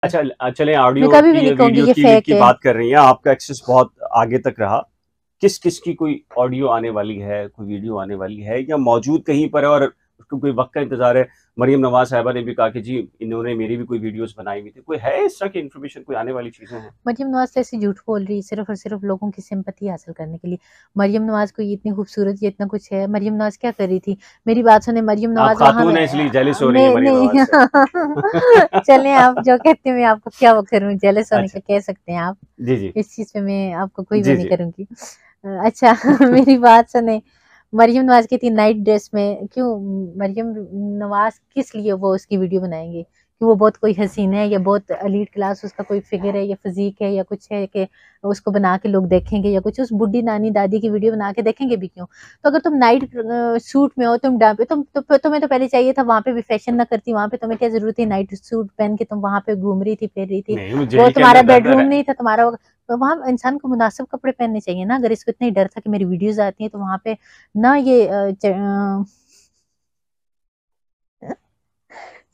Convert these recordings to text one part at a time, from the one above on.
अच्छा चले मैं ऑडियो कभी भी की नहीं या कहूंगी वीडियो ये की फेक की है। बात कर रही हैं, आपका एक्सेस बहुत आगे तक रहा। किस किस की कोई ऑडियो आने वाली है, कोई वीडियो आने वाली है, या मौजूद कहीं पर है और उसको कोई वक्त का इंतजार है? मरियम नवाज साहिबा ने भी कहा कि जी इन्होंने मेरी भी कोई वीडियोस बनाई हुई थी। कोई है इस तरह की इन्फॉर्मेशन, कोई आने वाली चीजें हैं? मरियम नवाज तो ऐसे झूठ बोल रही है सिर्फ और सिर्फ लोगों की सिंपैथी हासिल करने के लिए। मरियम नवाज को ये इतनी खूबसूरत, ये इतना कुछ है। मरियम नवाज क्या कर रही थी? मेरी बात सुने, मरियम आप नवाज वहां खातून में है इसलिए जेलिस हो रही है मैं मरियम नवाज नहीं से। चलें, आप जो कहते हैं मैं आपको क्या वो करूं, जेलस होने अच्छा। का कह सकते हैं आप। जी जी। इस चीज पे मैं आपको कोई वो जी नहीं जी। करूंगी। अच्छा मेरी बात सुने, मरियम नवाज की थी नाइट ड्रेस में, क्यों? मरियम नवाज किस लिए वो उसकी वीडियो बनाएंगे? कि वो बहुत कोई हसीन है या बहुत एलीट क्लास उसका कोई फिगर है या फिजिक है या कुछ है कि उसको बना के लोग देखेंगे, या कुछ उस बुढ़ी नानी दादी की वीडियो बना के देखेंगे भी क्यों? तो अगर तुम नाइट सूट में हो, तुम डांपे तुम्हें तो पहले चाहिए था वहां पे भी फैशन ना करती। वहां पे तुम्हें क्या जरूरत थी नाइट सूट पहन के तुम वहां पे घूम रही थी, फिर रही थी? नहीं, वो वो जेल के तुम्हारा अंदर बेहतर बेडरूम है। नहीं था तुम्हारा। तो वहां इंसान को मुनासिब कपड़े पहनने चाहिए ना। अगर इसको इतना ही डर था कि मेरी वीडियोस आती हैं तो वहां पे ना ये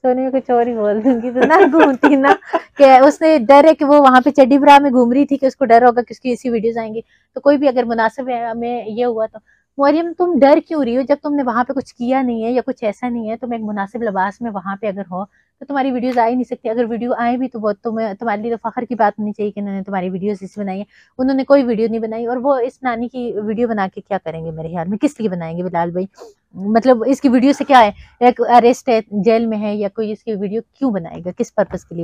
सोनी में कुछ और ही बोल दूंगी तो ना घूमती ना कि उसने डर है कि वो वहां पे चड्डी ब्रा में घूम रही थी कि उसको डर होगा कि उसकी ऐसी वीडियोस आएंगी। तो कोई भी अगर मुनासिब में ये हुआ तो मरियम तुम डर क्यों रही हो? जब तुमने वहां पे कुछ किया नहीं है या कुछ ऐसा नहीं है, तुम एक मुनासिब लिबास में वहां पे अगर हो तो तुम्हारी वीडियोस आ ही नहीं सकती। अगर वीडियो आए भी तो बहुत तुम्हारे लिए तो फखर की बात होनी चाहिए कि इन्होंने तुम्हारी वीडियोस इससे बनाई है। उन्होंने कोई वीडियो नहीं बनाई, और वो इस नानी की वीडियो बना के क्या करेंगे? मेरे ख्याल में किस लिए बनाएंगे बिलाल भाई? मतलब इसकी वीडियो से क्या है? एक अरेस्ट है, जेल में है, या कोई इसकी वीडियो क्यों बनाएगा, किस पर्पस के लिए?